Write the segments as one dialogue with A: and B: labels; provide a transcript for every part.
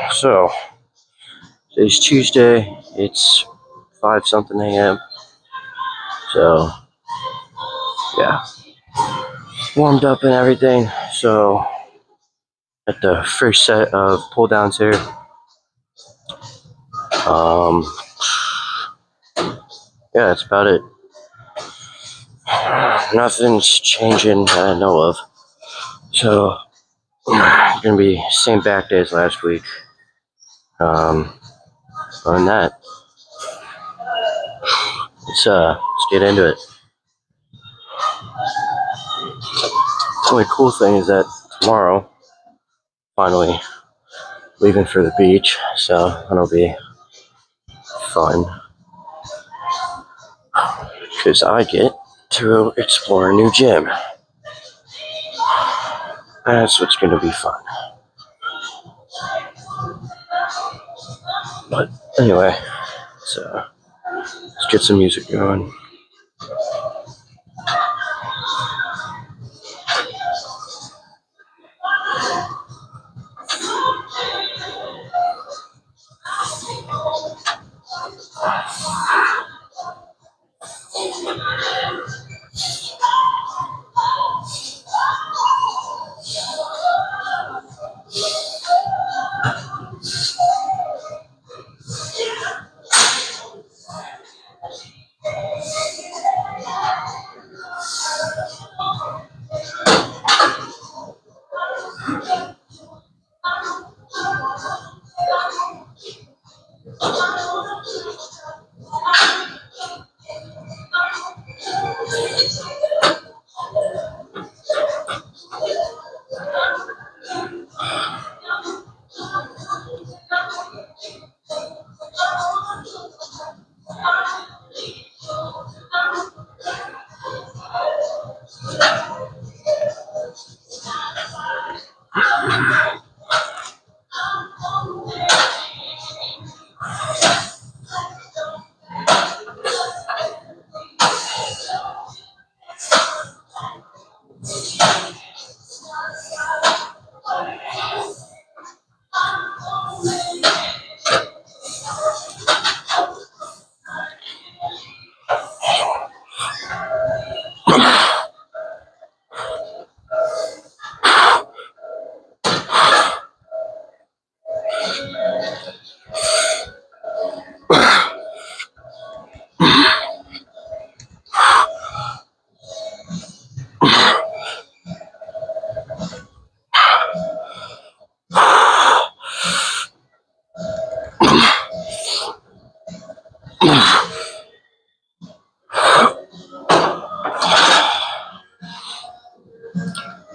A: So, today's Tuesday. It's 5 something a.m. So, yeah. Warmed up and everything. So, at the first set of pull downs here. Yeah, that's about it. Nothing's changing that I know of. So, gonna be same back day as last week. Other than that, let's get into it. The only cool thing is that tomorrow, finally leaving for the beach, so that'll be fun. Because I get to explore a new gym. That's what's going to be fun. But anyway, let's get some music going.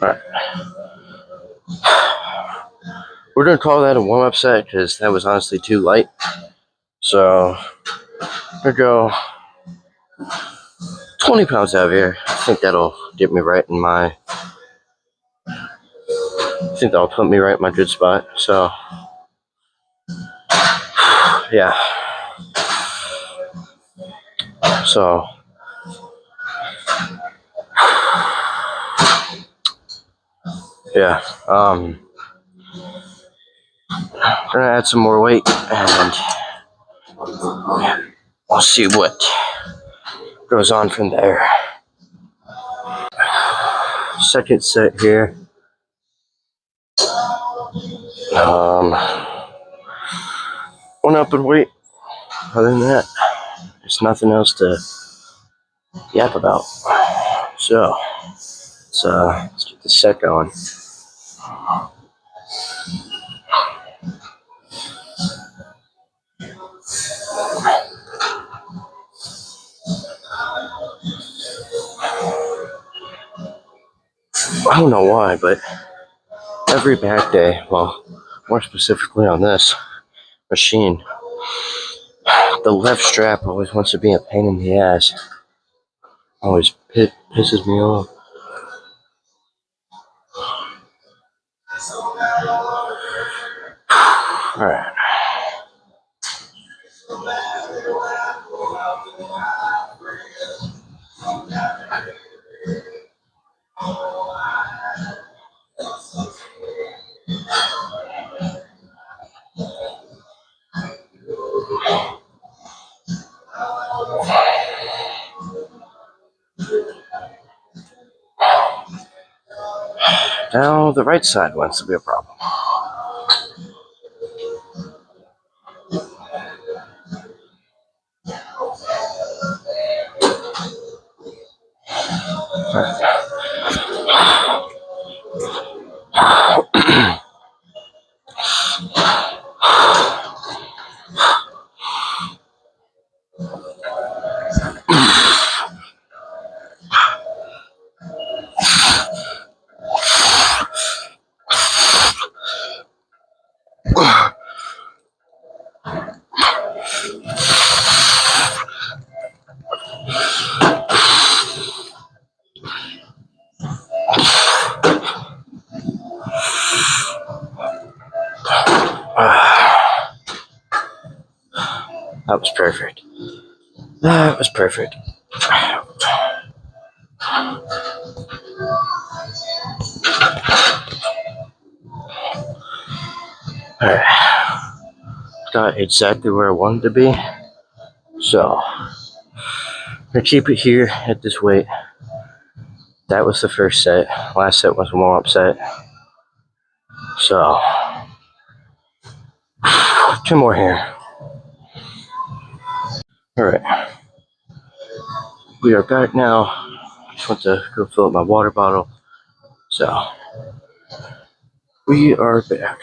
A: Alright. We're going to call that a warm-up set because that was honestly too light. So, we're going to go 20 pounds heavier. I think that'll get me right in my... I think that'll put me right in my good spot. So, yeah. So, yeah. We're gonna add some more weight and we'll see what goes on from there. Second set here. One up in weight. Other than that, there's nothing else to yap about. So, let's get this set going. I don't know why, but every back day, well, more specifically on this machine, the left strap always wants to be a pain in the ass. Always pisses me off. Alright. Now the right side wants to be a problem. That was perfect. That was perfect. Alright. Got exactly where I wanted to be. So, I'm gonna keep it here at this weight. That was the first set. Last set was a warm-up set. So, 2 more here. Alright. We are back now. Just went to go fill up my water bottle. So, we are back.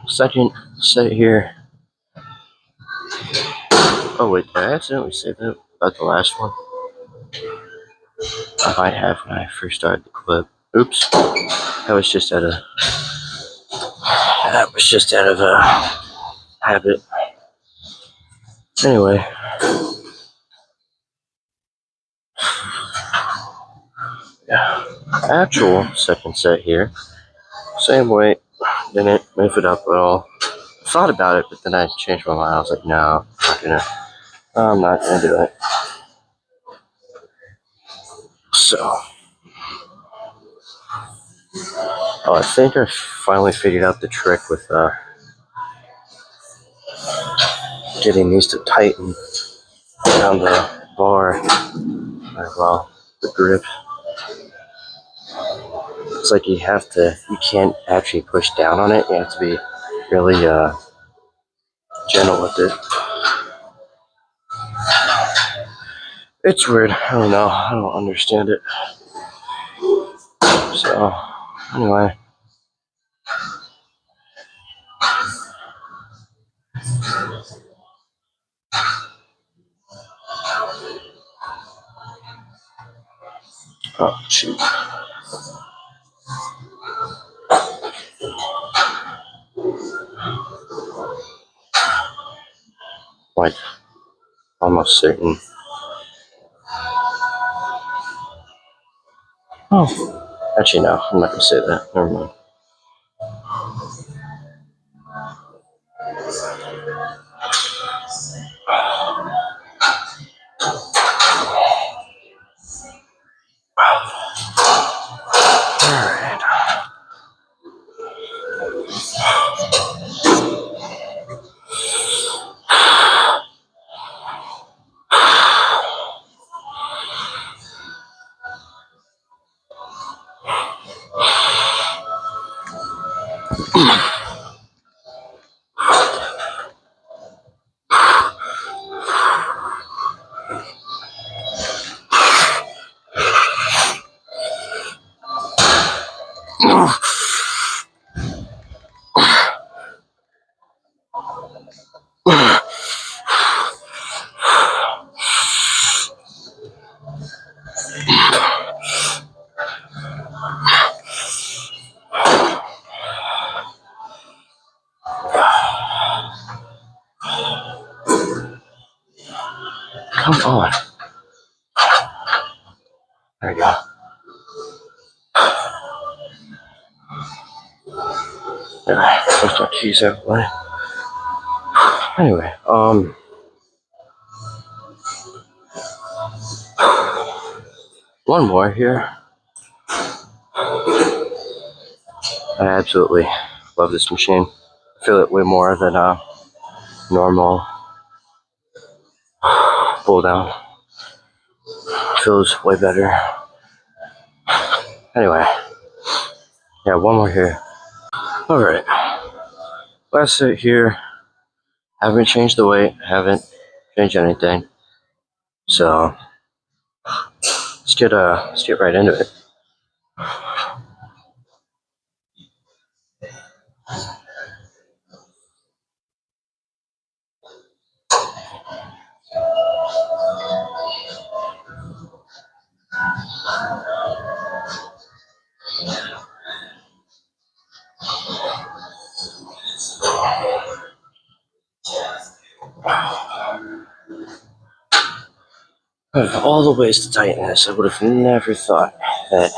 A: Second set here. Oh wait, did I accidentally say that about the last one? I might have when I first started the clip. Oops. That was just out of habit. Anyway. Yeah. Actual second set here. Same weight. Didn't move it up at all. Thought about it, but then I changed my mind. I was like, no, I'm not gonna do it. So, I think I finally figured out the trick with getting these to tighten around the bar, or well, the grip. It's like you can't actually push down on it. You have to be really gentle with it. It's weird. I don't know. I don't understand it. So, anyway. Oh, shoot. Like, almost certain. Oh, actually, no. I'm not going to say that. Never mind. Alright. Come on. There you go. Yeah, push my keys out of the way. Anyway, one more here. I absolutely love this machine. I feel it way more than normal pull down. Feels way better. Anyway, yeah, one more here. All right, last set here. Haven't changed the weight. Haven't changed anything. So let's get right into it. Of all the ways to tighten this, I would have never thought that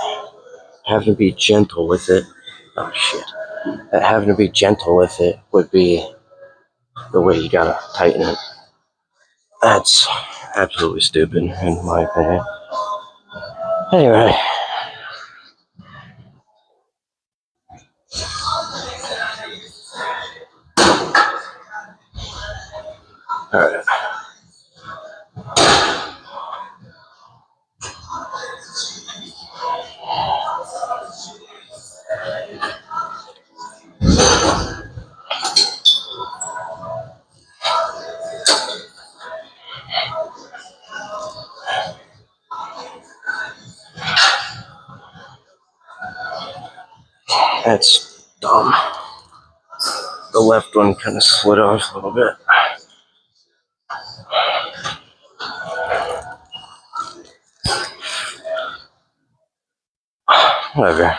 A: having to be gentle with it. Oh shit! That having to be gentle with it would be the way you gotta tighten it. That's absolutely stupid, in my opinion. Anyway. Alright. That's dumb. The left one kind of slid off a little bit. Whatever.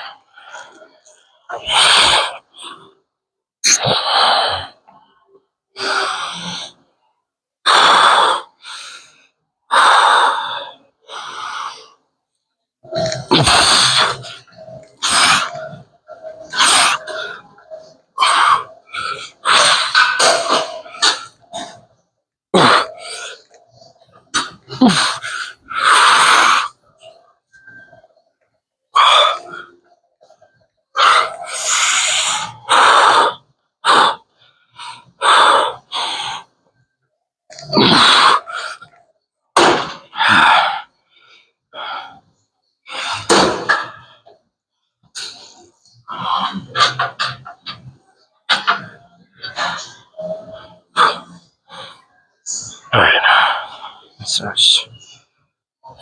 A: Alright. So I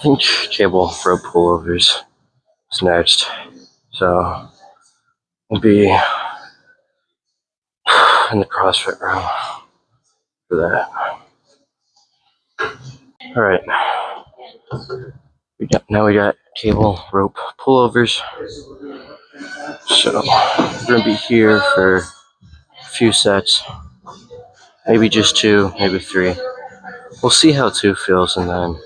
A: think cable rope pullovers is next. So we'll be in the CrossFit room for that. Alright. Now we got cable rope pullovers. So we're gonna be here for a few sets. Maybe just 2, maybe 3. We'll see how 2 feels, and then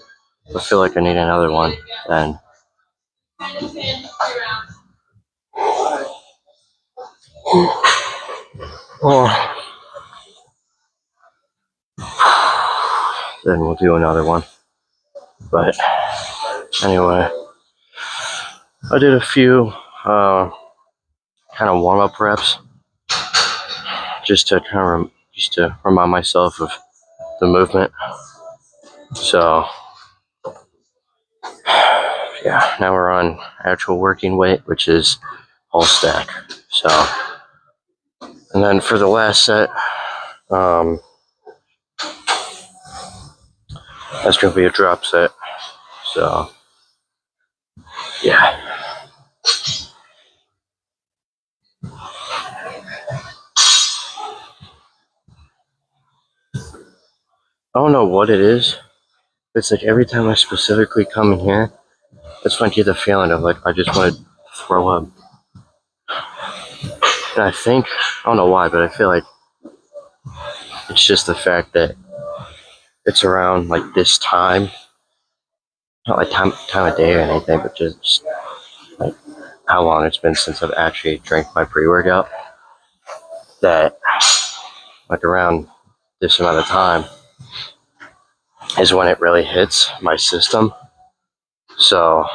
A: if I feel like I need another one, then then we'll do another one. But anyway, I did a few kind of warm-up reps just to remind myself of the movement. So yeah, now we're on actual working weight, which is all stack. So, and then for the last set, that's gonna be a drop set. So yeah. I don't know what it is. It's like every time I specifically come in here, that's when I get the feeling of like I just want to throw up. And I think, I don't know why, but I feel like it's just the fact that it's around like this time. Not like time of day or anything, but just like how long it's been since I've actually drank my pre-workout. That like around this amount of time is when it really hits my system. So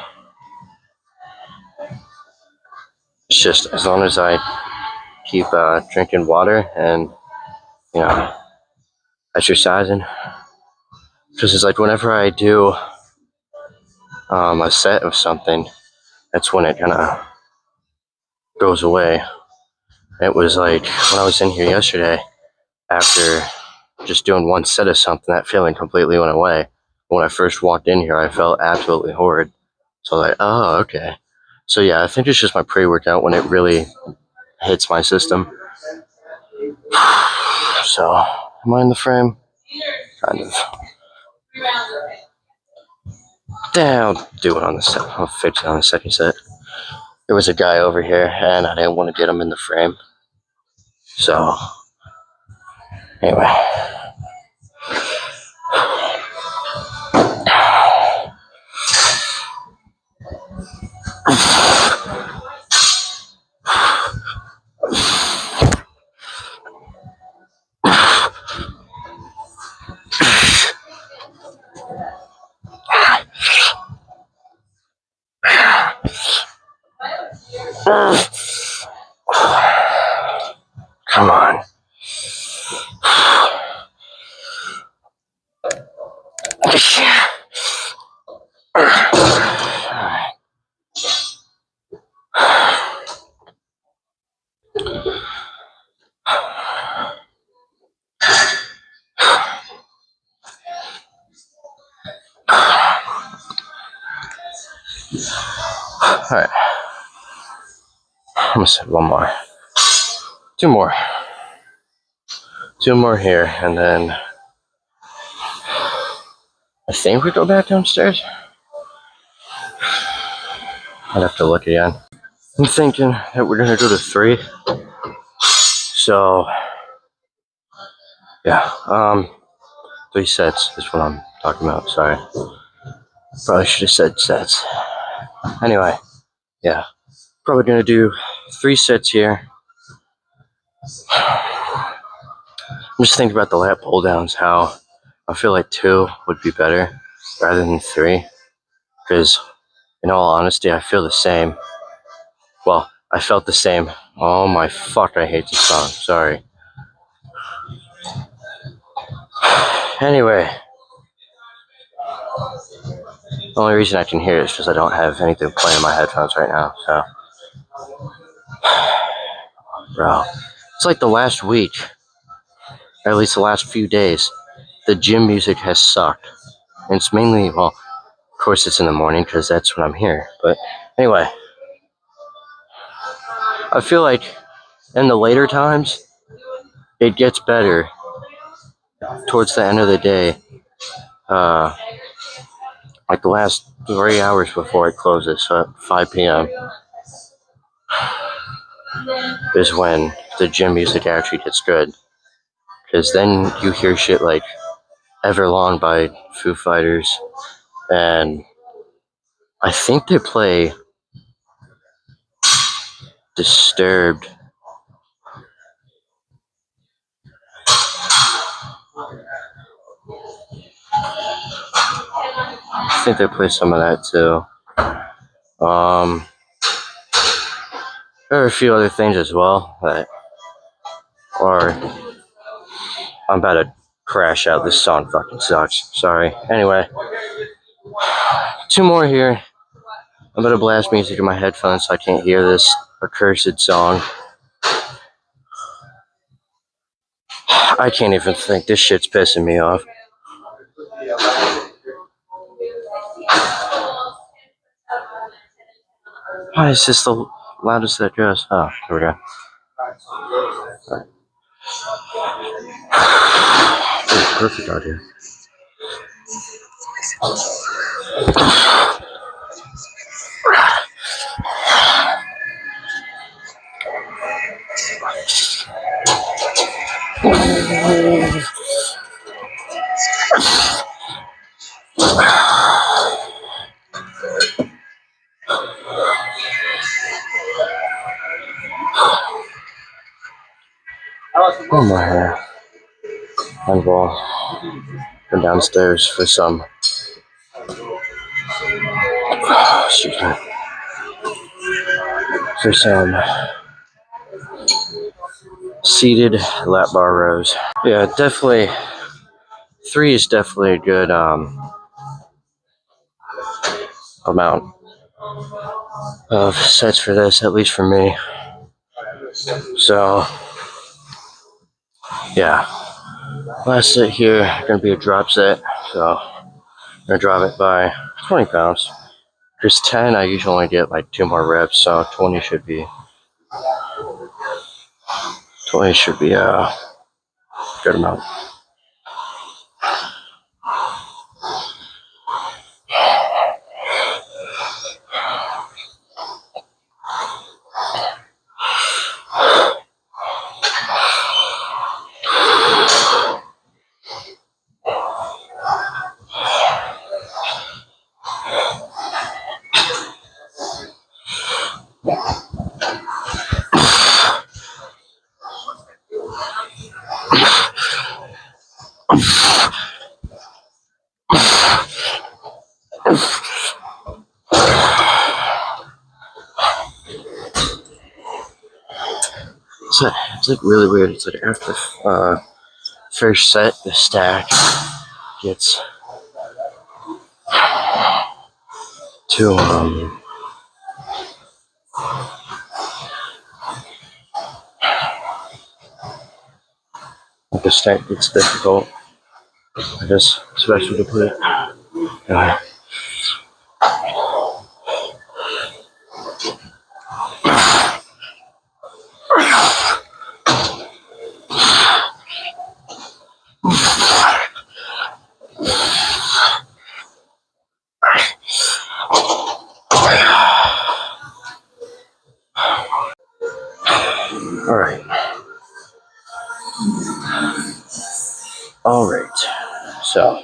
A: it's just as long as I keep drinking water and exercising, because it's like whenever I do a set of something, that's when it kind of goes away. It was like when I was in here yesterday, after just doing one set of something, that feeling completely went away. When I first walked in here, I felt absolutely horrid. So like, oh, okay. So yeah, I think it's just my pre-workout when it really hits my system. So, am I in the frame? Kind of. I'll do it on the set. I'll fix it on the second set. There was a guy over here, and I didn't want to get him in the frame. So, anyway. Come on. Alright. I'm gonna say one more. Two more. Two more here, and then I think we go back downstairs. I'd have to look again. I'm thinking that we're gonna go to 3. So, yeah, 3 sets is what I'm talking about. Sorry. Probably should have said sets. Anyway, yeah. Probably gonna do 3 sets here. I'm just thinking about the lat pull downs, how I feel like 2 would be better rather than 3. Because, in all honesty, I feel the same. Well, I felt the same. Oh my fuck, I hate this song. Sorry. Anyway. The only reason I can hear it is because I don't have anything playing in my headphones right now, so. Bro. It's like the last week, or at least the last few days, the gym music has sucked. And it's mainly, well, of course it's in the morning because that's when I'm here. But anyway, I feel like in the later times, it gets better towards the end of the day. Like the last 3 hours before it closes, so at 5 p.m. is when the gym music actually gets good. Because then you hear shit like Everlong by Foo Fighters, and I think they play Disturbed. I think they play some of that too. There are a few other things as well that are. I'm about to crash out. This song fucking sucks. Sorry. Anyway, 2 more here. I'm gonna blast music in my headphones so I can't hear this accursed song. I can't even think. This shit's pissing me off. Why is this the loudest that goes? Oh, here we go. Right. It's perfect out here. Oh my hair. And we'll go downstairs for some. Excuse me. For some seated lat bar rows. Yeah, definitely. 3 is definitely a good amount. of sets for this, at least for me. So, yeah. Last set here, gonna be a drop set. So, I'm gonna drop it by 20 pounds. There's 10, I usually only get like 2 more reps, so 20 should be a good amount. So it's like really weird. It's like after first set, the stack gets to like the stack gets difficult. I guess especially to put it. Alright, so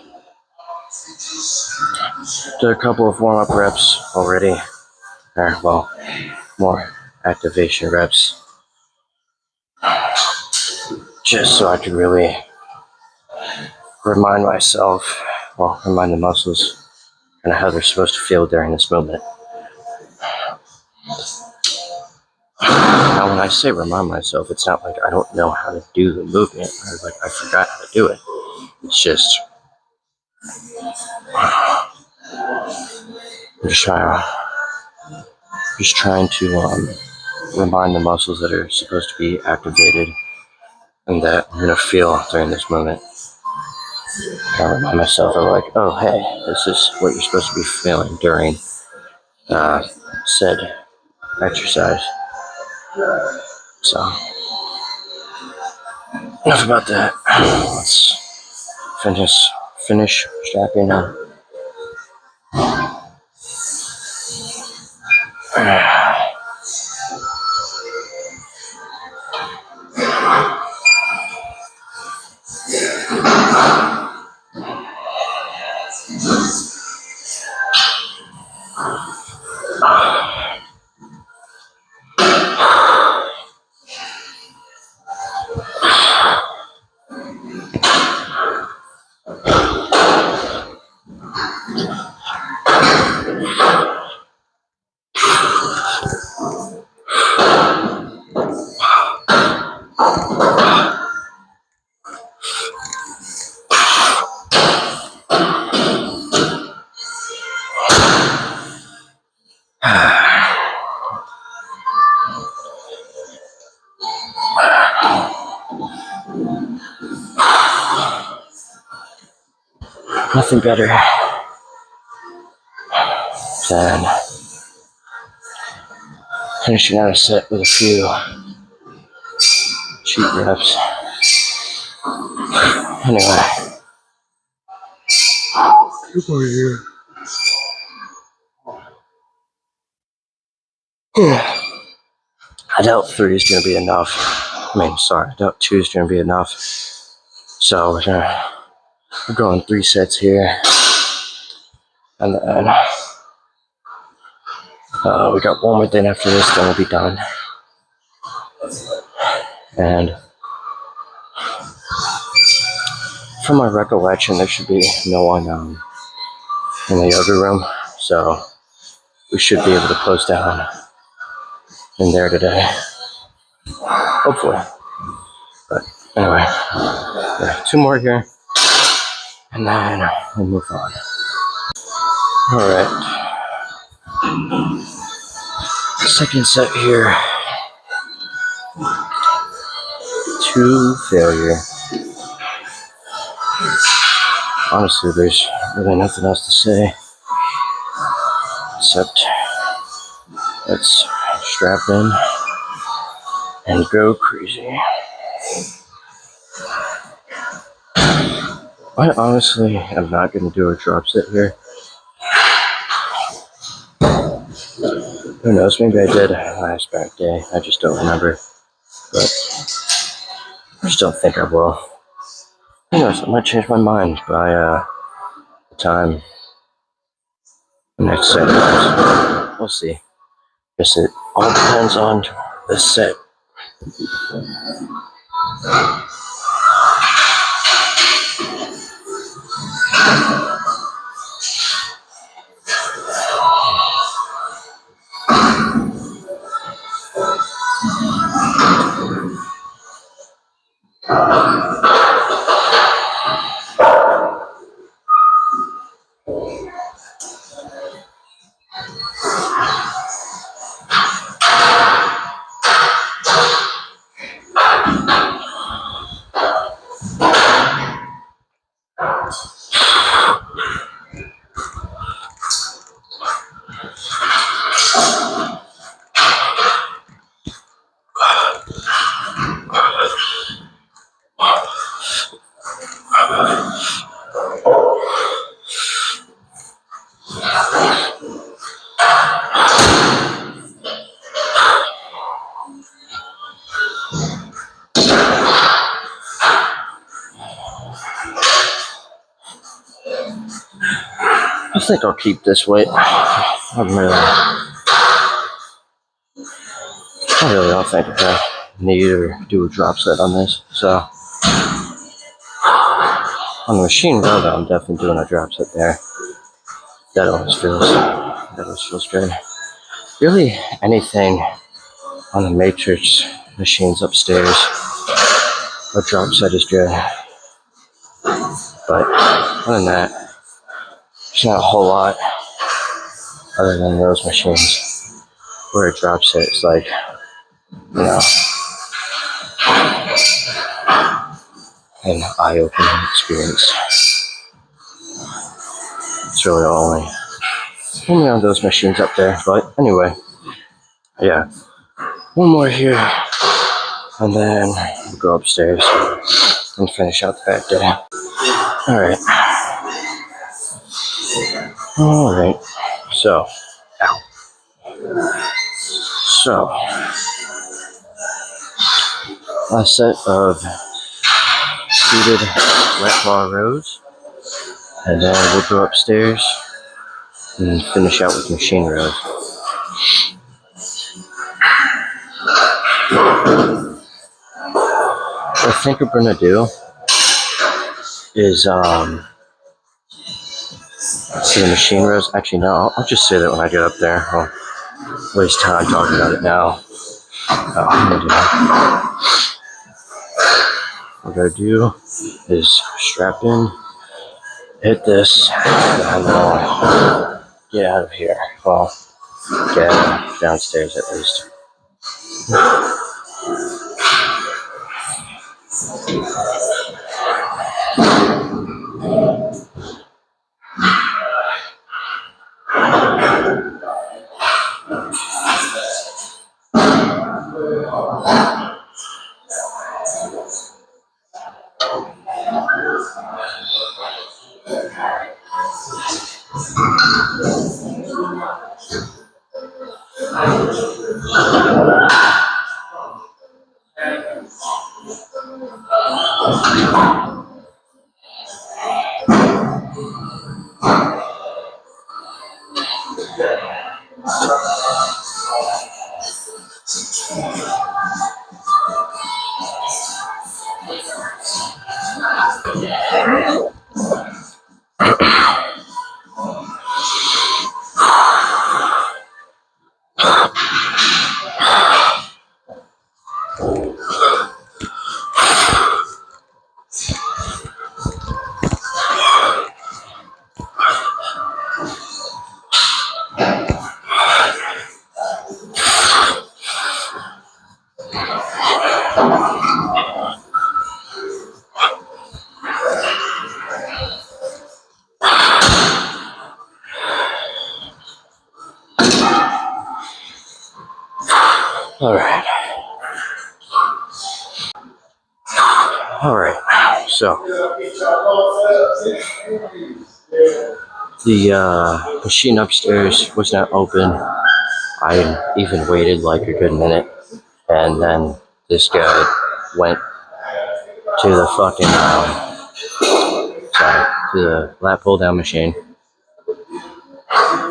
A: did a couple of warm-up reps already, or well, more activation reps, just so I could really remind myself, remind the muscles kind of how they're supposed to feel during this movement. Now, when I say remind myself, it's not like I don't know how to do the movement, or like I forgot how to do it. It's just, I'm just trying to remind the muscles that are supposed to be activated and that I'm gonna feel during this movement. I remind myself of like, oh hey, this is what you're supposed to be feeling during said exercise. So enough about that. Let's finish strapping on. Nothing better than finishing out a set with a few cheap reps. Anyway, I doubt 3 is going to be enough. I doubt 2 is going to be enough. So we're going 3 sets here. And then we got one more thing after this, then we'll be done. And from my recollection, there should be no one in the yoga room. So we should be able to close down in there today. Hopefully. But anyway, 2 more here. And then we'll move on. Alright. Second set here. 2 failure. Honestly, there's really nothing else to say except let's strap in and go crazy. I honestly am not going to do a drop set here. Who knows, maybe I did last back day. I just don't remember. But I just don't think I will. Who knows, I might change my mind by the time the next set comes. We'll see. Guess it all depends on the set. I think I'll keep this weight. I really don't think I need or do a drop set on this. So on the machine row, though, I'm definitely doing a drop set there. That always feels good. Really, anything on the Matrix machines upstairs, a drop set is good. But other than that, there's not a whole lot other than those machines where a drop set is like, an eye-opening experience. It's really only on those machines up there. But anyway, yeah, one more here, and then we'll go upstairs and finish out the back day. All right. So, a set of seated wet bar rows, and then we'll go upstairs and finish out with machine rows. What I think we're gonna do is see the machine rows. Actually, no, I'll just say that when I get up there. I'll waste time talking about it now. What we're gonna do is strap in, hit this, and we'll get out of here. Well, get downstairs at least. All right. All right. So the machine upstairs was not open. I even waited like a good minute, and then this guy went to the fucking to the lat pull down machine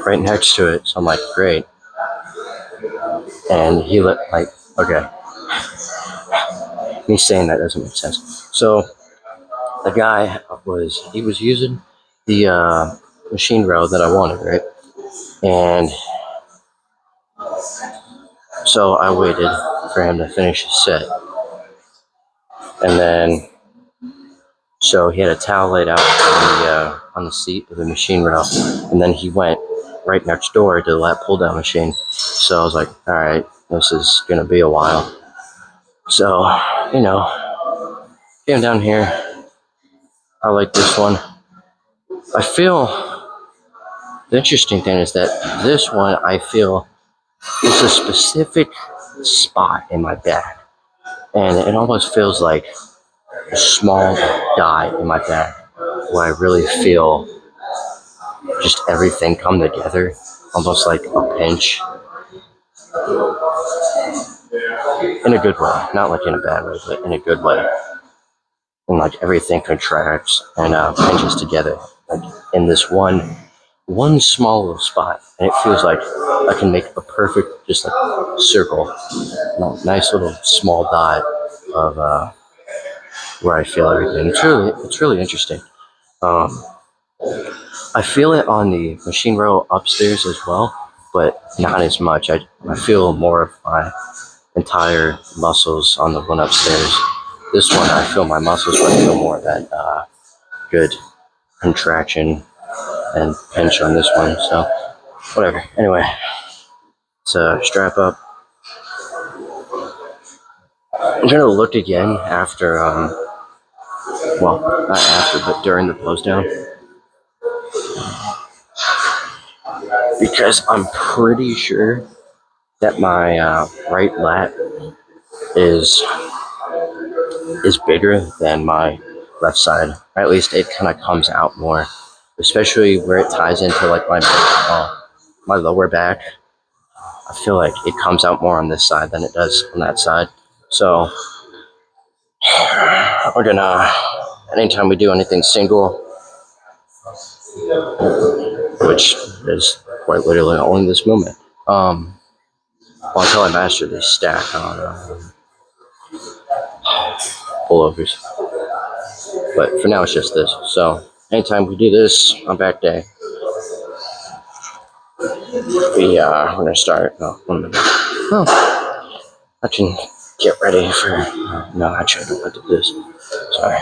A: right next to it. So I'm like, great. And he okay. Me saying that doesn't make sense. So the guy was using the machine row that I wanted, right? And so I waited for him to finish his set. And then, so he had a towel laid out on the seat of the machine row. And then he went right next door to the lat pull down machine. So I was like, all right, this is going to be a while. So, came down here. I like this one. I feel the interesting thing is that this one I feel is a specific spot in my back, and it almost feels like a small dot in my back where I really feel just everything come together, almost like a pinch, in a good way, not like in a bad way, but in a good way. And like everything contracts and pinches together, like in this one small little spot, and it feels like I can make a perfect, just like circle, nice little small dot of where I feel everything. It's really interesting. I feel it on the machine row upstairs as well, but not as much. I feel more of my entire muscles on the one upstairs. This one, I feel my muscles, but I feel more of that good contraction and pinch on this one. So, whatever. Anyway, so strap up. I'm gonna look again after, well, not after, but during the close down, because I'm pretty sure that my right lat is bigger than my left side. Or at least it kind of comes out more, especially where it ties into like my lower back. I feel like it comes out more on this side than it does on that side. So we're gonna, anytime we do anything single, which is quite literally only this moment, until I master this stack on pullovers. But for now, it's just this. So anytime we do this on back day, we're gonna start. I can get ready for. No, actually, I don't want to do this. Sorry.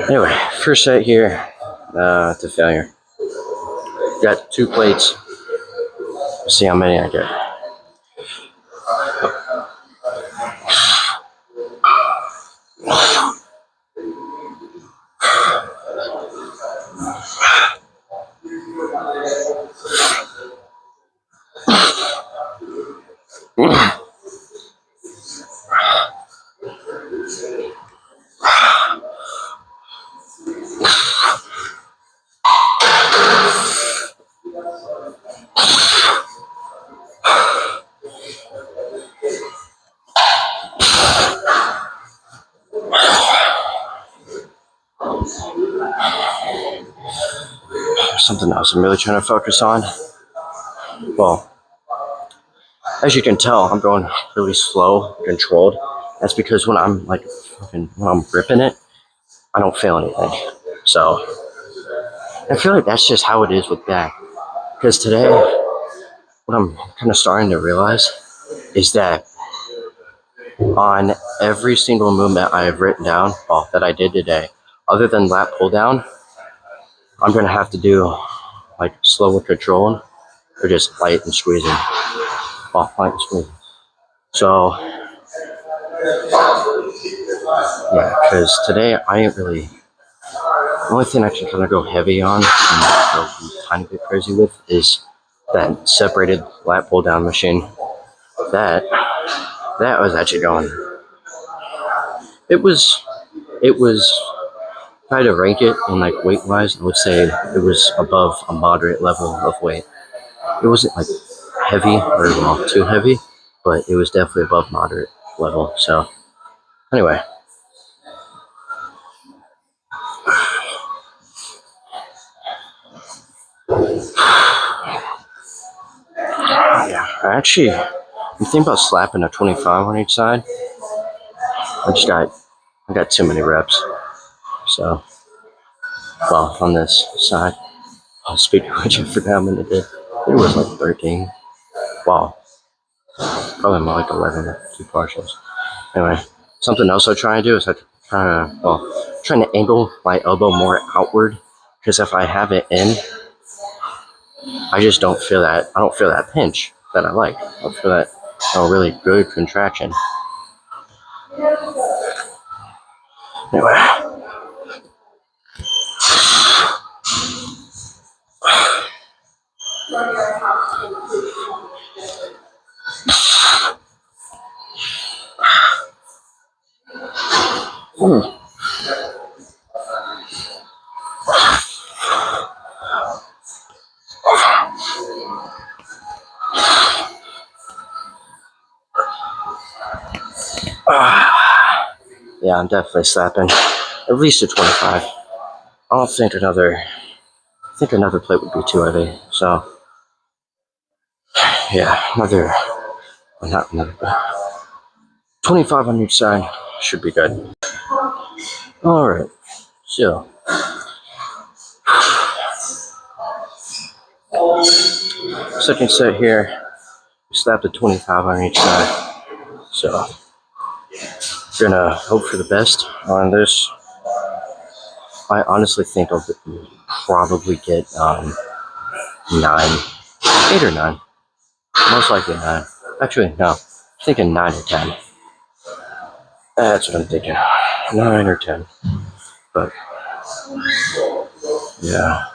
A: Anyway, first set here to failure. Got 2 plates. Let's see how many I get. Something else I'm really trying to focus on. Well, as you can tell, I'm going really slow, controlled. That's because when I'm when I'm gripping it, I don't feel anything. So I feel like that's just how it is with back. Because today, what I'm kind of starting to realize is that on every single movement I have written down, well, that I did today, other than lat pull down, I'm going to have to do like slow and controlled or just light and squeezing. Well, light and squeezing. So yeah, because today I ain't really. The only thing I can kind of go heavy on and go kind of get crazy with is that separated lat pull down machine. That was actually going. It was it was. If I had to rank it in like weight wise, I would say it was above a moderate level of weight. It wasn't like heavy or well too heavy, but it was definitely above moderate level. So anyway, yeah, I'm thinking about slapping a 25 on each side. I got too many reps. So, well, on this side. Oh, speaking of which, I forgot how many it did. It was like 13. Wow. Probably more like 11 with 2 partials. Anyway, something else I try to do is trying to angle my elbow more outward. Because if I have it in, I just don't feel that. I don't feel that pinch that I like. I don't feel that really good contraction. Anyway. Yeah, I'm definitely slapping at least a 25. I don't think another plate would be too heavy. So, yeah, not another, 25 on each side should be good. Alright, so, second set here, we slapped a 25 on each side. So, we're gonna hope for the best on this. I honestly think I'll probably get 9, 8 or 9. Most likely 9. Actually, no, I'm thinking 9 or 10. That's what I'm thinking. 9 or 10. But, yeah.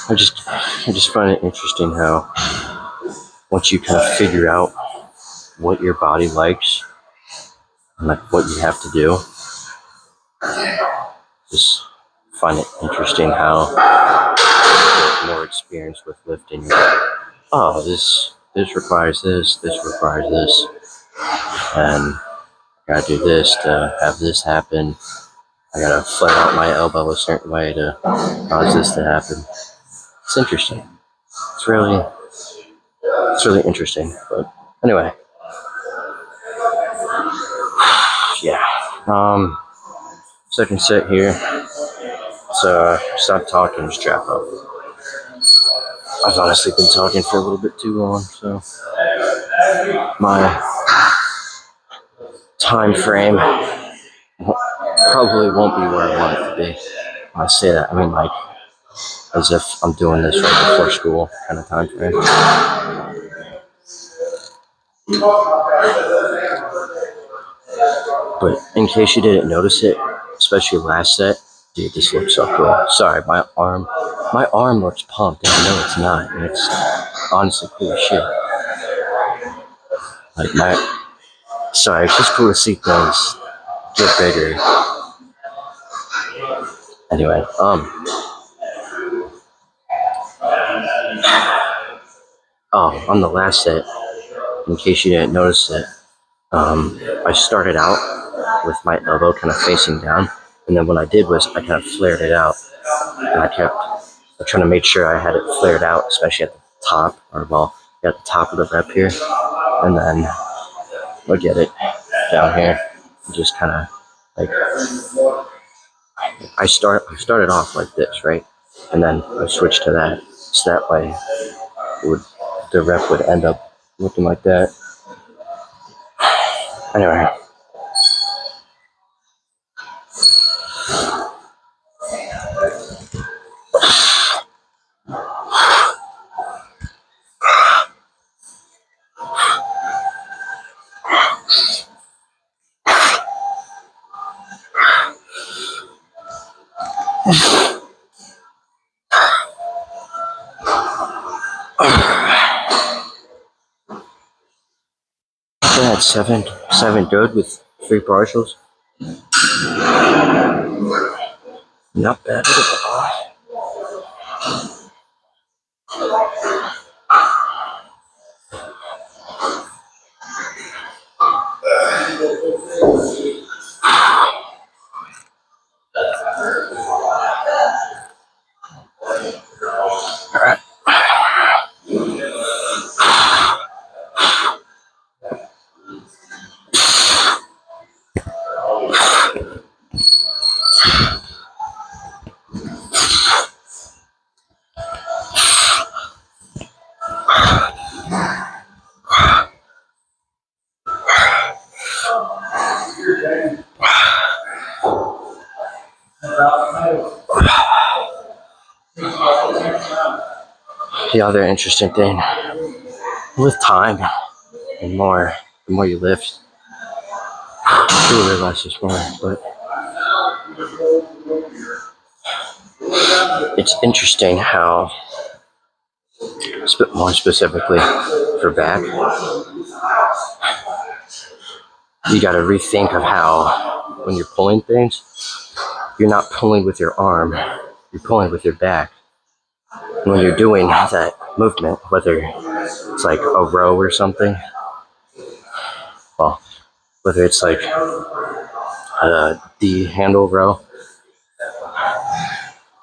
A: I just find it interesting how once you kind of figure out what your body likes and like what you have to do, just find it interesting how you get more experience with lifting. You're like, oh, this requires this requires this, and I gotta do this to have this happen. I gotta flare out my elbow a certain way to cause this to happen. It's interesting. It's really interesting. But anyway, yeah. Second set here. So stop talking, just strap up. I've honestly been talking for a little bit too long, so my time frame probably won't be where I want it to be. When I say that, I mean like as if I'm doing this right before school kind of time frame. But in case you didn't notice it, especially last set, dude, this looks so cool. Sorry, my arm looks pumped, and I know it's not, and it's honestly cool as shit. Like sorry, it's just cool to see things get bigger. Anyway, on the last set, in case you didn't notice it, I started out with my elbow kind of facing down, and then what I did was I kind of flared it out, and I kept trying to make sure I had it flared out, especially at the top, at the top of the rep here, and then look at it down here, just kind of like I started off like this, right, and then I switched to that, so that way the rep would end up looking like that. Anyway. I had seven good with 3 partials. Not bad at all. Alright. The other interesting thing with time and more, the more you lift, you realize there's more. But it's interesting how, more specifically for back, you got to rethink of how when you're pulling things, you're not pulling with your arm, you're pulling with your back. When you're doing that movement, whether it's like a row or something, well, whether it's like the handle row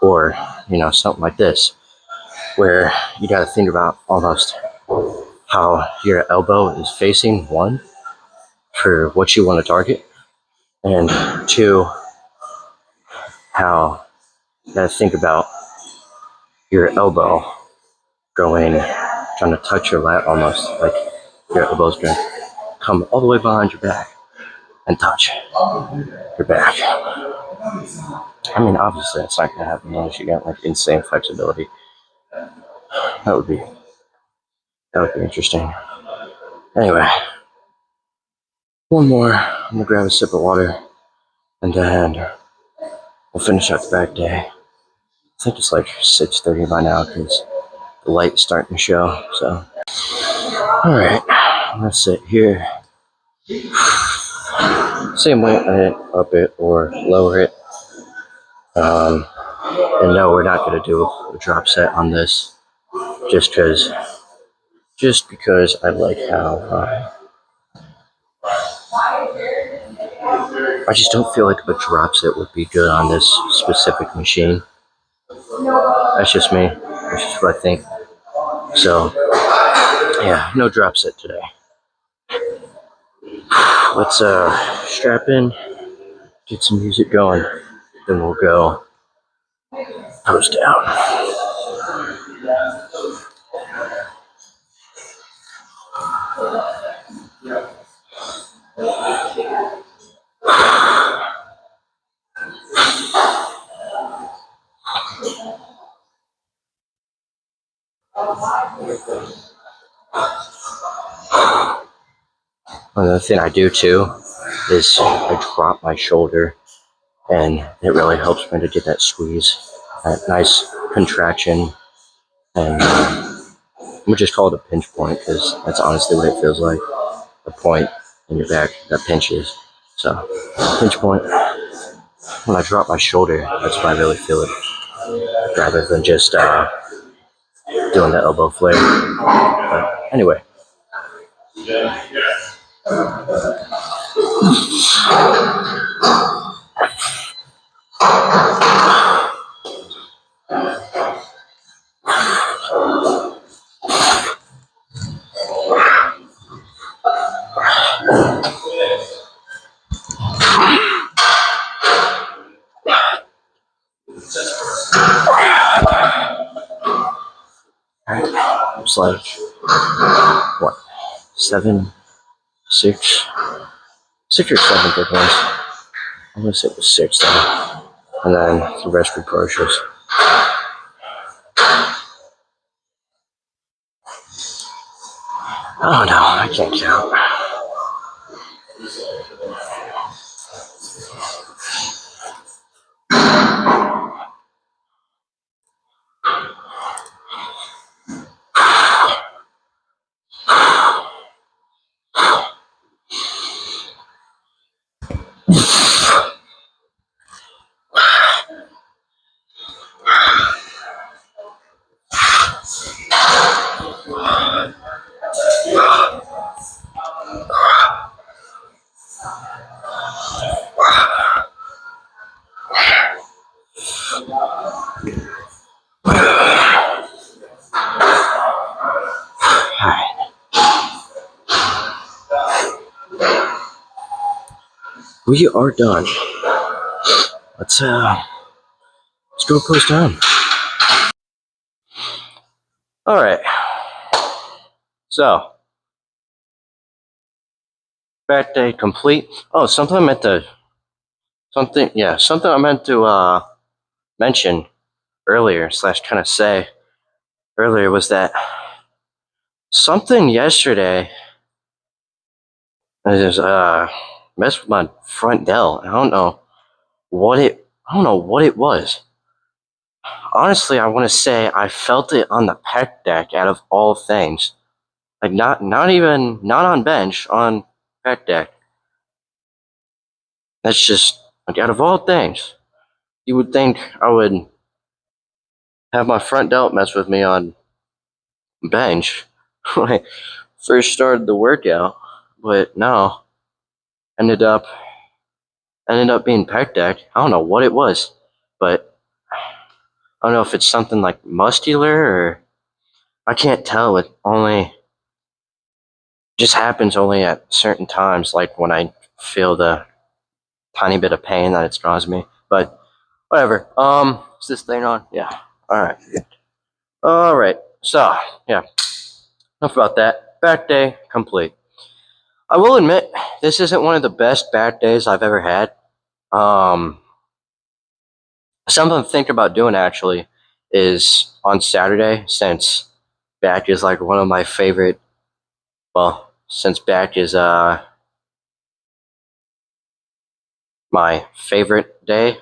A: or, something like this, where you got to think about almost how your elbow is facing, one, for what you want to target, and two, how you got to think about your elbow trying to touch your lat, almost like your elbow's going to come all the way behind your back and touch your back. I mean, obviously that's not going to happen unless you got like insane flexibility. That would be interesting. Anyway, one more. I'm gonna grab a sip of water, and then we'll finish out the back day. I think it's like 6:30 by now because the light's starting to show. So, all right, let's sit here. Same weight, I hit up it or lower it. And no, we're not gonna do a drop set on this, just because I like how. I just don't feel like a drop set would be good on this specific machine. That's just me. That's just what I think. So, yeah, no drop set today. Let's strap in, get some music going, then we'll go post down. Another thing I do too is I drop my shoulder, and it really helps me to get that squeeze, that nice contraction, and I'm gonna just call it a pinch point because that's honestly what it feels like, a point in your back that pinches. So, pinch point. When I drop my shoulder, that's when I really feel it, rather than just doing the elbow flare. But anyway. It's like, what, 6 or 7 good ones. I'm gonna say it was 6 though. And then the rest were partials. Oh no, I can't count. we are done. Let's go post down. All right. So, back day complete. Oh, something I meant to mention earlier slash kind of say earlier was that something yesterday is messed with my front dell. I don't know what it was. Honestly, I want to say I felt it on the pec deck out of all things. Like not on bench, on pec deck. That's just like out of all things. You would think I would have my front delt mess with me on bench when I first started the workout, but no. Ended up being pec deck. I don't know what it was, but I don't know if it's something like muscular or I can't tell. It only just happens only at certain times, like when I feel the tiny bit of pain that it's caused me. But whatever. Is this thing on? Yeah. Alright. Alright. So, yeah. Enough about that. Back day complete. I will admit, this isn't one of the best back days I've ever had. Something to think about doing actually is on Saturday, since back is like one of my favorite. Well, since back is my favorite day.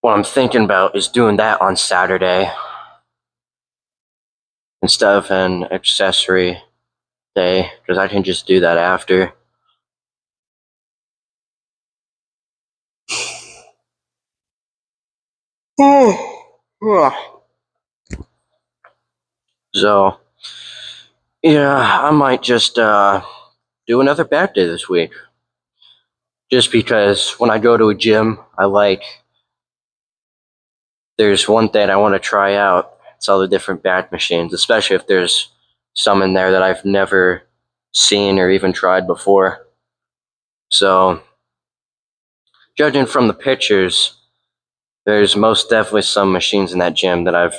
A: What I'm thinking about is doing that on Saturday instead of an accessory day, because I can just do that after. So, yeah, I might just do another back day this week. Just because when I go to a gym, there's one thing I want to try out. It's all the different back machines, especially if there's some in there that I've never seen or even tried before. So, judging from the pictures, there's most definitely some machines in that gym that I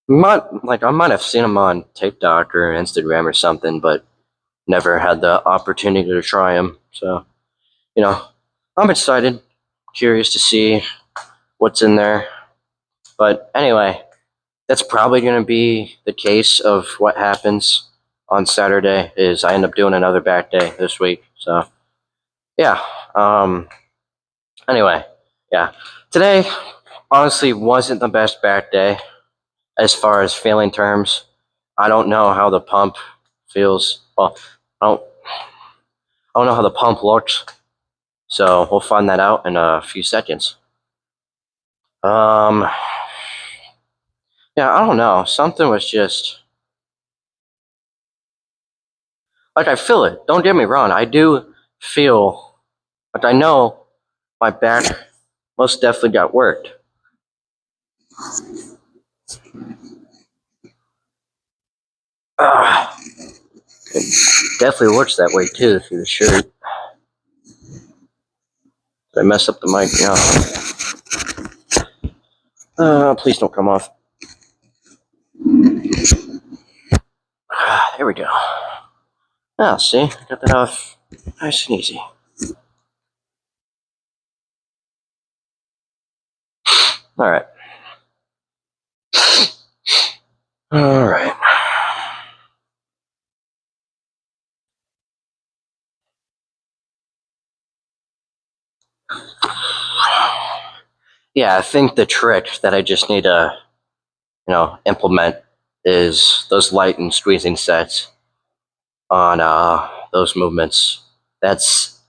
A: might have seen them on TikTok or Instagram or something, but never had the opportunity to try them. So, I'm excited, curious to see what's in there. But anyway, that's probably going to be the case of what happens on Saturday is I end up doing another back day this week. So, yeah. Anyway, yeah. Today honestly wasn't the best back day as far as feeling terms. I don't know how the pump feels. Well, I don't know how the pump looks. So we'll find that out in a few seconds. Yeah, I don't know. Something was just like I feel it. Don't get me wrong. I do feel, but I know my back most definitely got worked. It definitely looks that way too through the shirt. Did I mess up the mic? No. Please don't come off. There we go. Ah, see, I got that off nice and easy. All right. All right. Yeah, I think the trick that I just need to, implement is those light and squeezing sets on those movements. That's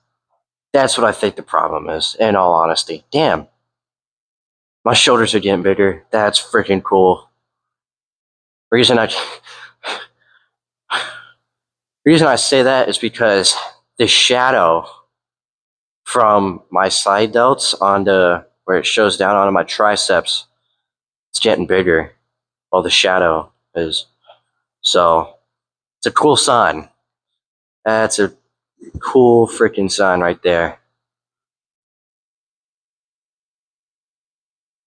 A: what I think the problem is, in all honesty. Damn. My shoulders are getting bigger. That's freaking cool. Reason I say that is because the shadow from my side delts onto where it shows down onto my triceps, it's getting bigger. Well, the shadow is. So it's a cool sign. That's a cool freaking sign right there.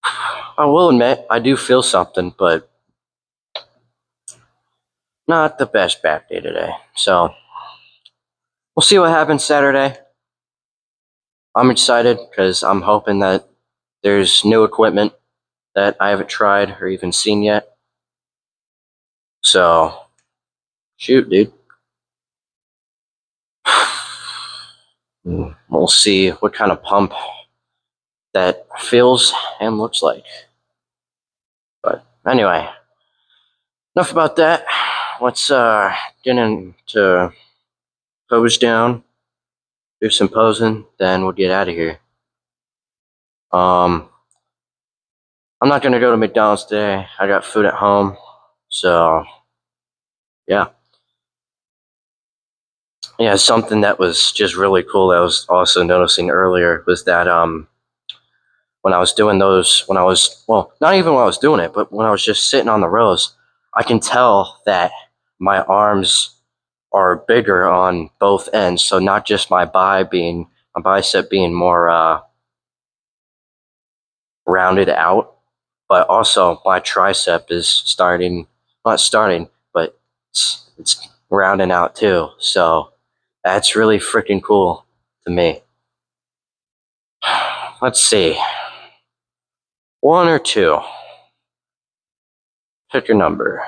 A: I will admit, I do feel something, but not the best back day today. So, we'll see what happens Saturday. I'm excited because I'm hoping that there's new equipment that I haven't tried or even seen yet. So, shoot, dude. We'll see what kind of pump that feels and looks like. But anyway, enough about that. Let's get into pose down, do some posing, then we'll get out of here. I'm not gonna go to McDonald's today. I got food at home, so yeah. Yeah, something that was just really cool that I was also noticing earlier was that when I was doing those, well, not even when I was doing it, but when I was just sitting on the rows, I can tell that my arms are bigger on both ends. So not just my bicep being more rounded out, but also my tricep is not starting, but it's rounding out too. So that's really freaking cool to me. Let's see. 1 or 2? Pick your number.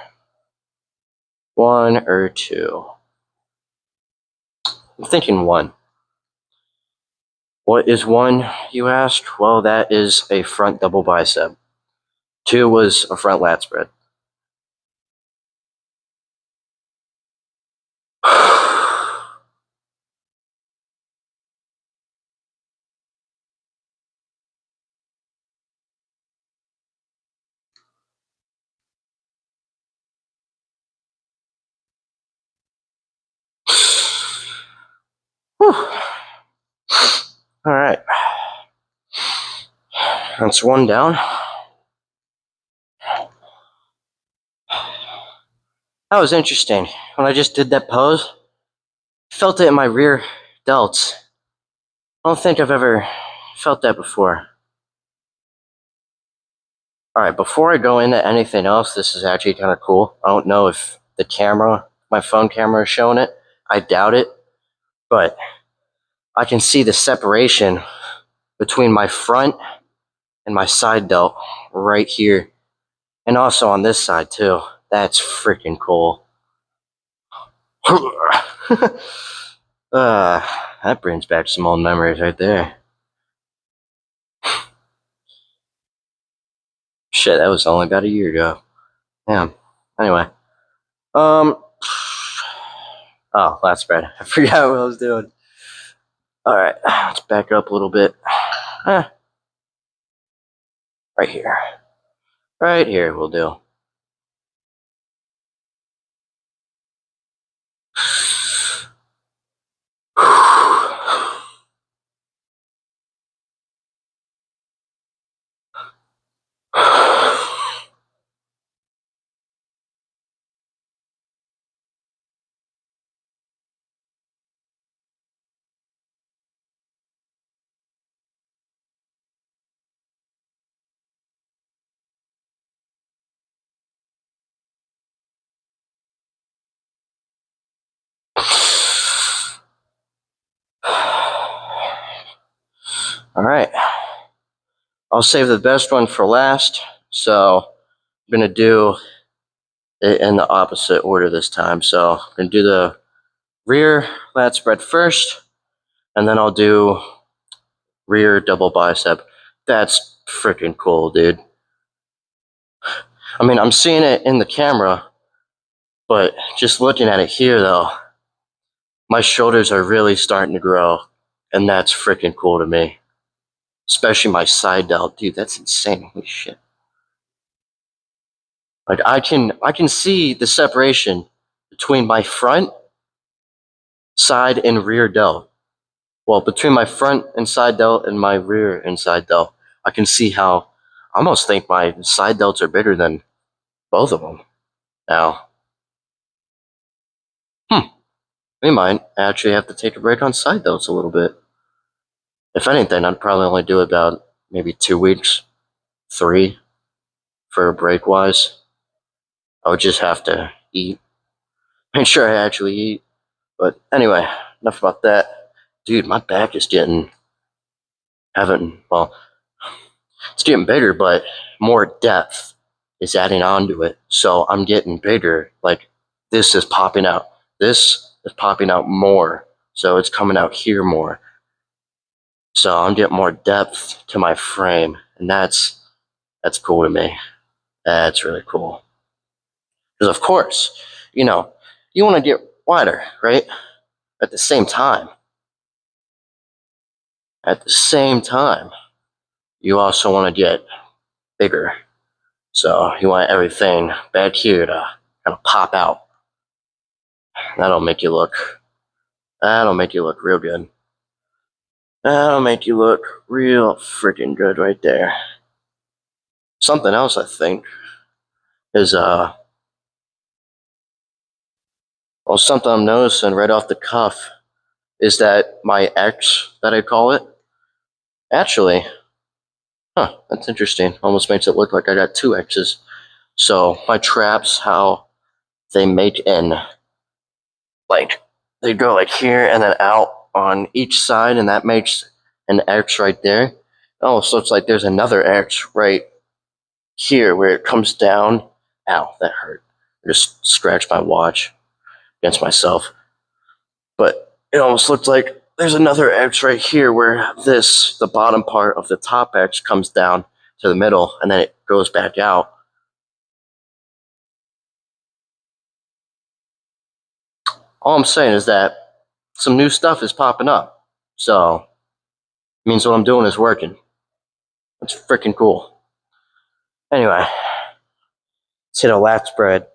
A: 1 or 2? I'm thinking 1. What is 1, you asked? Well, that is a front double bicep. 2 was a front lat spread. All right. That's 1 down. That was interesting. When I just did that pose, felt it in my rear delts. I don't think I've ever felt that before. All right, before I go into anything else, this is actually kind of cool. I don't know if the camera, my phone camera, is showing it. I doubt it, but I can see the separation between my front and my side delt right here, and also on this side too. That's freaking cool. That brings back some old memories right there. Shit, that was only about a year ago. Damn. Anyway. Oh, lat spread. I forgot what I was doing. Alright, let's back up a little bit. Right here. Right here will do. Alright. I'll save the best one for last, so I'm going to do it in the opposite order this time. So I'm going to do the rear lat spread first, and then I'll do rear double bicep. That's freaking cool, dude. I mean, I'm seeing it in the camera, but just looking at it here, though, my shoulders are really starting to grow, and that's freaking cool to me. Especially my side delt, dude. That's insane. Holy shit! Like I can see the separation between my front, side, and rear delt. Well, between my front and side delt and my rear and side delt, I can see how I almost think my side delts are bigger than both of them now. We might actually have to take a break on side notes a little bit. If anything, I'd probably only do about maybe 2 weeks, 3 for break wise. I would just have to eat. Make sure I actually eat. But anyway, enough about that. Dude, my back is well, it's getting bigger, but more depth is adding on to it. So I'm getting bigger. Like this is popping out. This is popping out more. So it's coming out here more. So I'm getting more depth to my frame. And that's cool to me. That's really cool. Because of course, you know, you want to get wider, right? At the same time. At the same time, you also want to get bigger. So you want everything back here to kind of pop out. That'll make you look real good. That'll make you look real freaking good right there. Something else I think is well, something I'm noticing right off the cuff is that my X that I call it, actually, that's interesting. Almost makes it look like I got two X's. So my traps, how they make in like they go like here and then out on each side, and that makes an X right there. Oh, so it's like there's another X right here where it comes down. Ow, that hurt. I just scratched my watch against myself. But it almost looked like there's another X right here where the bottom part of the top X comes down to the middle and then it goes back out. All I'm saying is that some new stuff is popping up. So, it means what I'm doing is working. It's freaking cool. Anyway, let's hit a lat spread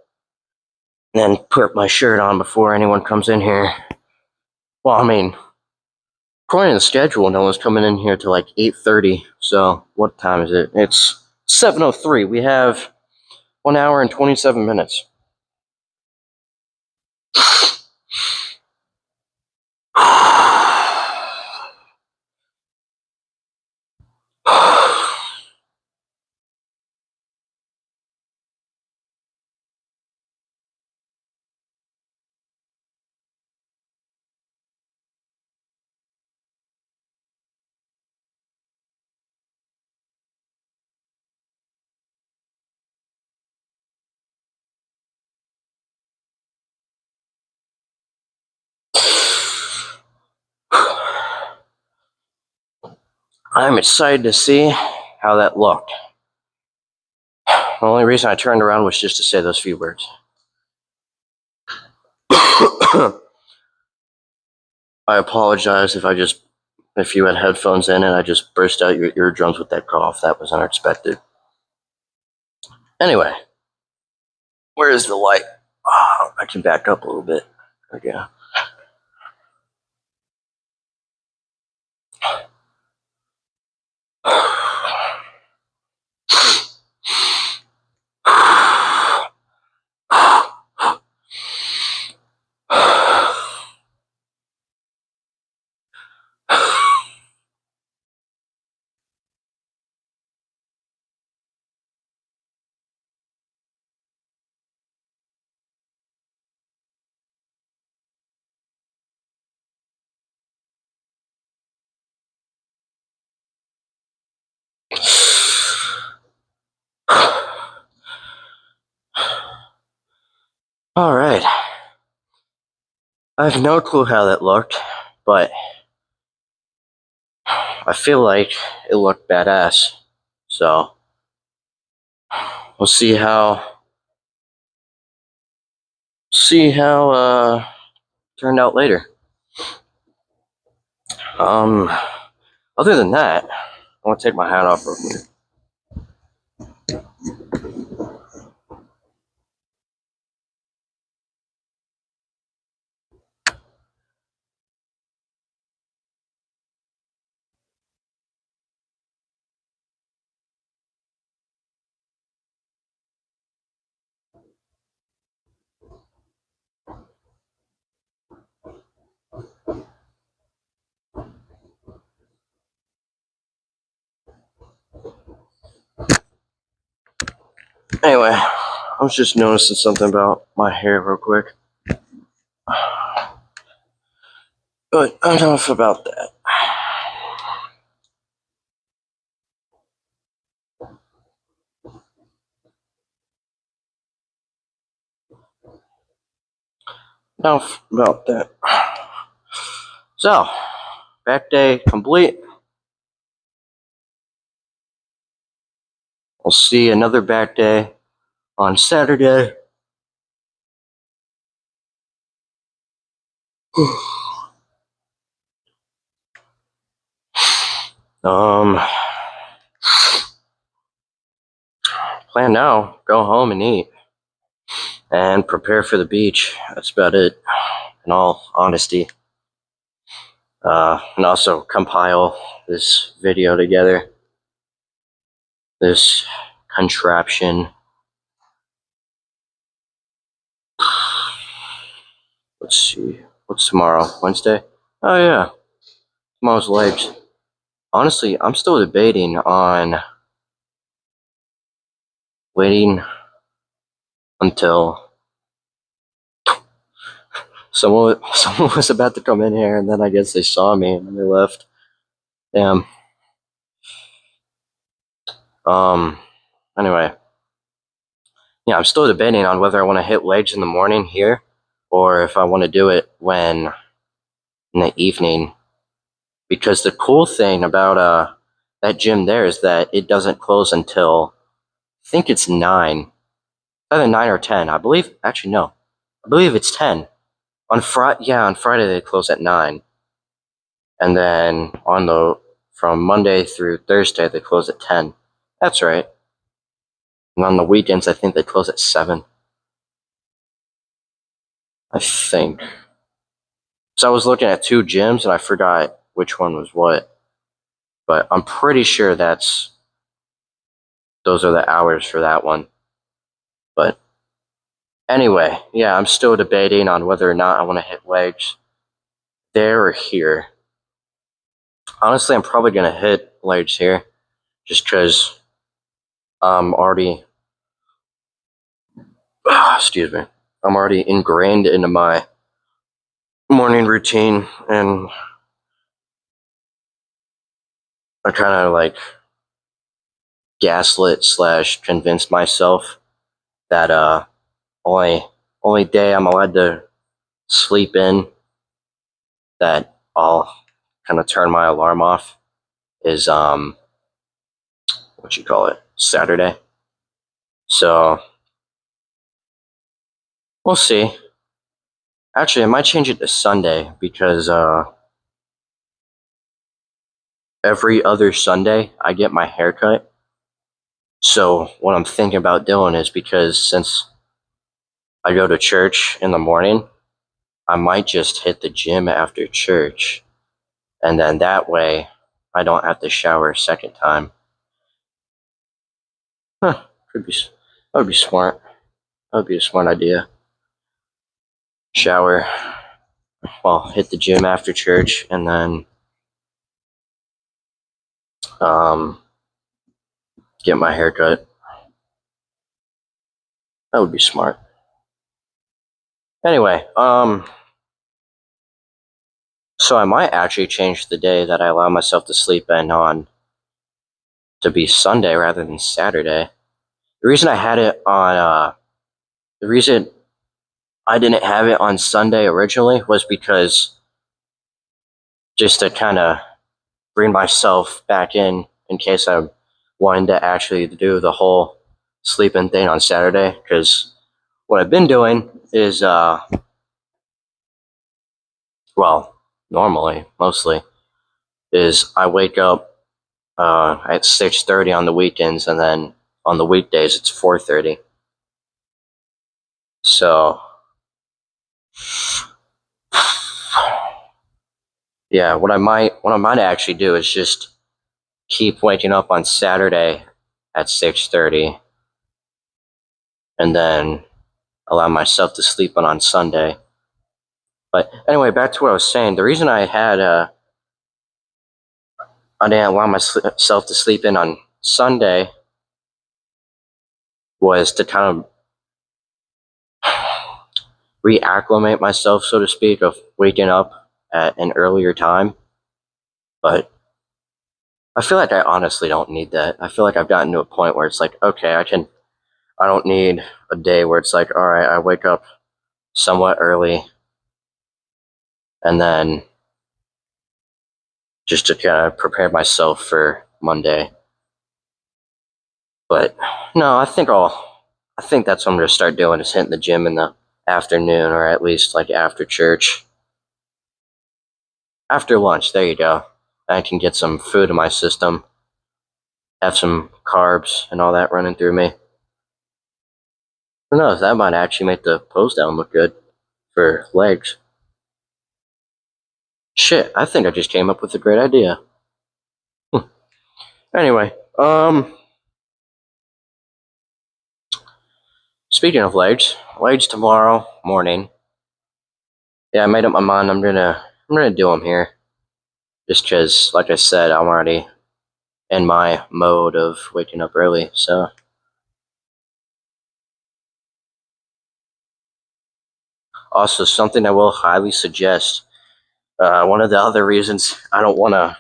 A: and then put my shirt on before anyone comes in here. Well, I mean, according to the schedule, no one's coming in here till like 8:30. So, what time is it? It's 7:03. We have 1 hour and 27 minutes. I'm excited to see how that looked. The only reason I turned around was just to say those few words. I apologize if you had headphones in and I just burst out your eardrums with that cough. That was unexpected. Anyway, where is the light? Oh, I can back up a little bit. There we go. All right. I have no clue how that looked, but I feel like it looked badass. So we'll see how turned out later. Other than that, I want to take my hat off real quick. Anyway, I was just noticing something about my hair real quick. But enough about that. Enough about that. So, back day complete. We'll see another back day on Saturday. Plan now, go home and eat. And prepare for the beach. That's about it, in all honesty. And also compile this video together. This contraption. Let's see. What's tomorrow? Wednesday? Oh yeah. Tomorrow's legs. Honestly, I'm still debating on waiting until someone was about to come in here, and then I guess they saw me and they left. Damn. Anyway. Yeah, I'm still debating on whether I want to hit legs in the morning here, or if I want to do it in the evening. Because the cool thing about that gym there is that it doesn't close until, I think it's 9. Either 9 or 10. I believe, actually no. I believe it's 10. On Friday they close at 9. And then from Monday through Thursday they close at 10. That's right. And on the weekends I think they close at 7. I think. So I was looking at 2 gyms and I forgot which one was what. But I'm pretty sure those are the hours for that one. But anyway, yeah, I'm still debating on whether or not I want to hit legs there or here. Honestly, I'm probably going to hit legs here just because I'm already, excuse me, I'm already ingrained into my morning routine, and I kind of like gaslit / convinced myself that only day I'm allowed to sleep in that I'll kind of turn my alarm off is Saturday. So we'll see. Actually, I might change it to Sunday because every other Sunday I get my hair cut. So what I'm thinking about doing is, because since I go to church in the morning, I might just hit the gym after church, and then that way I don't have to shower a second time. Huh, that would be smart. That would be a smart idea. Shower, hit the gym after church, and then get my hair cut. That would be smart. Anyway, so I might actually change the day that I allow myself to sleep in on to be Sunday rather than Saturday. The reason I had it on, the reason I didn't have it on Sunday originally was because just to kind of bring myself back in case I wanted to actually do the whole sleeping thing on Saturday. Because what I've been doing is, normally, mostly, is I wake up at 6:30 on the weekends, and then on the weekdays it's 4:30. So, yeah, what I might actually do is just keep waking up on Saturday at 6:30, and then allow myself to sleep in on Sunday. But anyway, back to what I was saying. The reason I didn't allow myself to sleep in on Sunday was to kind of reacclimate myself, so to speak, of waking up at an earlier time. But I feel like I honestly don't need that. I feel like I've gotten to a point where it's like, okay, I don't need a day where it's like, all right, I wake up somewhat early and then just to kind of prepare myself for Monday. But no, I think that's what I'm gonna start doing, is hitting the gym in the afternoon, or at least like after church. After lunch, there you go. I can get some food in my system, have some carbs and all that running through me. Who knows, that might actually make the pose down look good for legs. Shit, I think I just came up with a great idea. Anyway, speaking of legs tomorrow morning. Yeah, I made up my mind. I'm gonna do them here, just because, like I said, I'm already in my mode of waking up early. So also something I will highly suggest. One of the other reasons I don't want to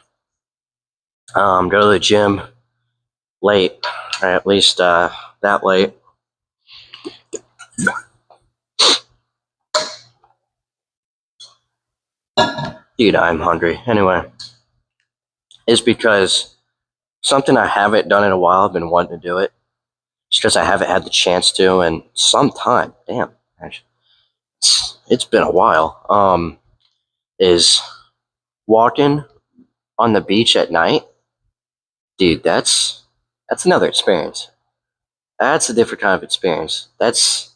A: go to the gym late, or at least that late. Dude, I'm hungry. Anyway, is because something I haven't done in a while. I've been wanting to do it. It's because I haven't had the chance to in some time. Damn, actually, it's been a while. Is walking on the beach at night. Dude, that's another experience. That's a different kind of experience. It's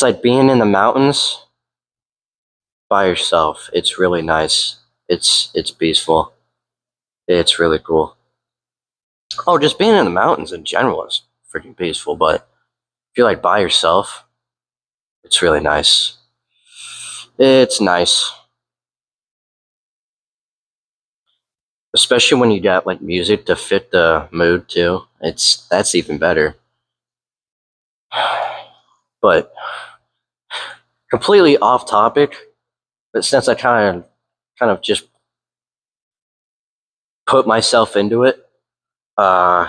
A: like being in the mountains by yourself. It's really nice. It's peaceful. It's really cool. Oh, just being in the mountains in general is freaking peaceful, but if you're like by yourself, it's really nice. It's nice. Especially when you got like music to fit the mood too. That's even better. But completely off topic, but since I kind of just put myself into it, uh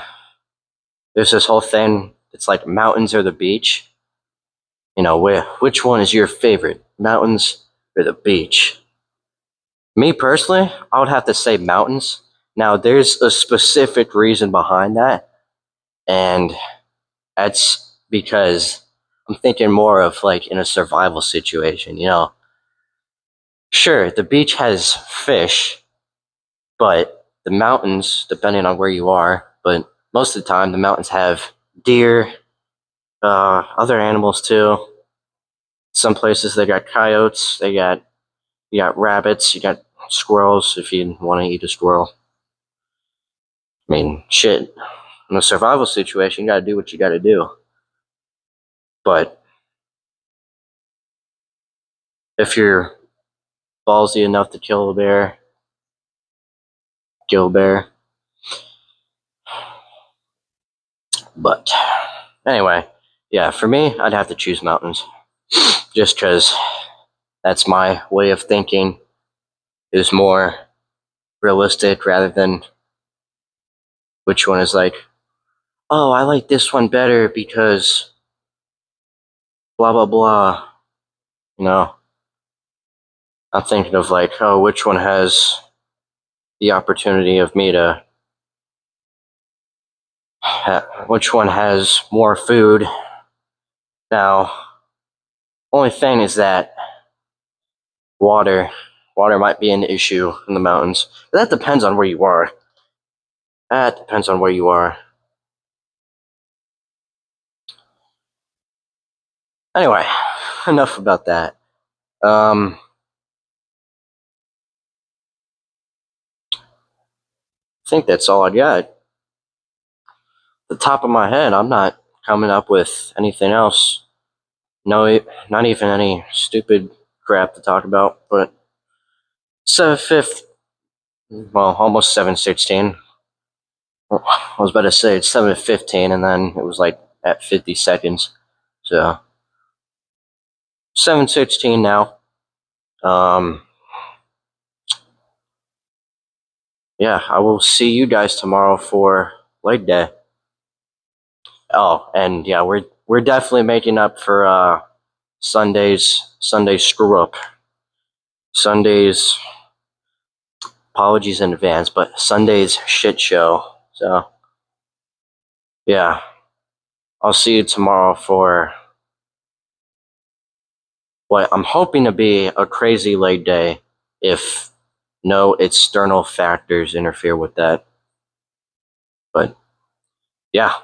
A: there's this whole thing. It's like mountains or the beach. You know, which one is your favorite, mountains or the beach? Me personally, I would have to say mountains. Now, there's a specific reason behind that, and that's because I'm thinking more of like in a survival situation. You know, sure, the beach has fish, but the mountains, depending on where you are, but most of the time, the mountains have deer, other animals too. Some places they got coyotes, you got rabbits, you got squirrels if you want to eat a squirrel. I mean, shit. In a survival situation, you got to do what you got to do. But if you're ballsy enough to kill a bear, kill a bear. But anyway, yeah, for me, I'd have to choose mountains, just because that's my way of thinking, is more realistic rather than which one is like, oh, I like this one better because blah blah blah. You know, I'm thinking of like, oh, which one has the opportunity of me to, which one has more food. Now, only thing is that water, water might be an issue in the mountains. But that depends on where you are. That depends on where you are. Anyway, enough about that. I think that's all I got. The top of my head, I'm not coming up with anything else. No, not even any stupid crap to talk about. But 7/5, well, almost 7/16. I was about to say it's 7:15, and then it was like at 50 seconds. So 7:16 now. Yeah, I will see you guys tomorrow for leg day. Oh, and yeah, we're definitely making up for Sunday's screw up. Sunday's apologies in advance, but Sunday's shit show. So yeah, I'll see you tomorrow for what I'm hoping to be a crazy leg day if no external factors interfere with that. But yeah.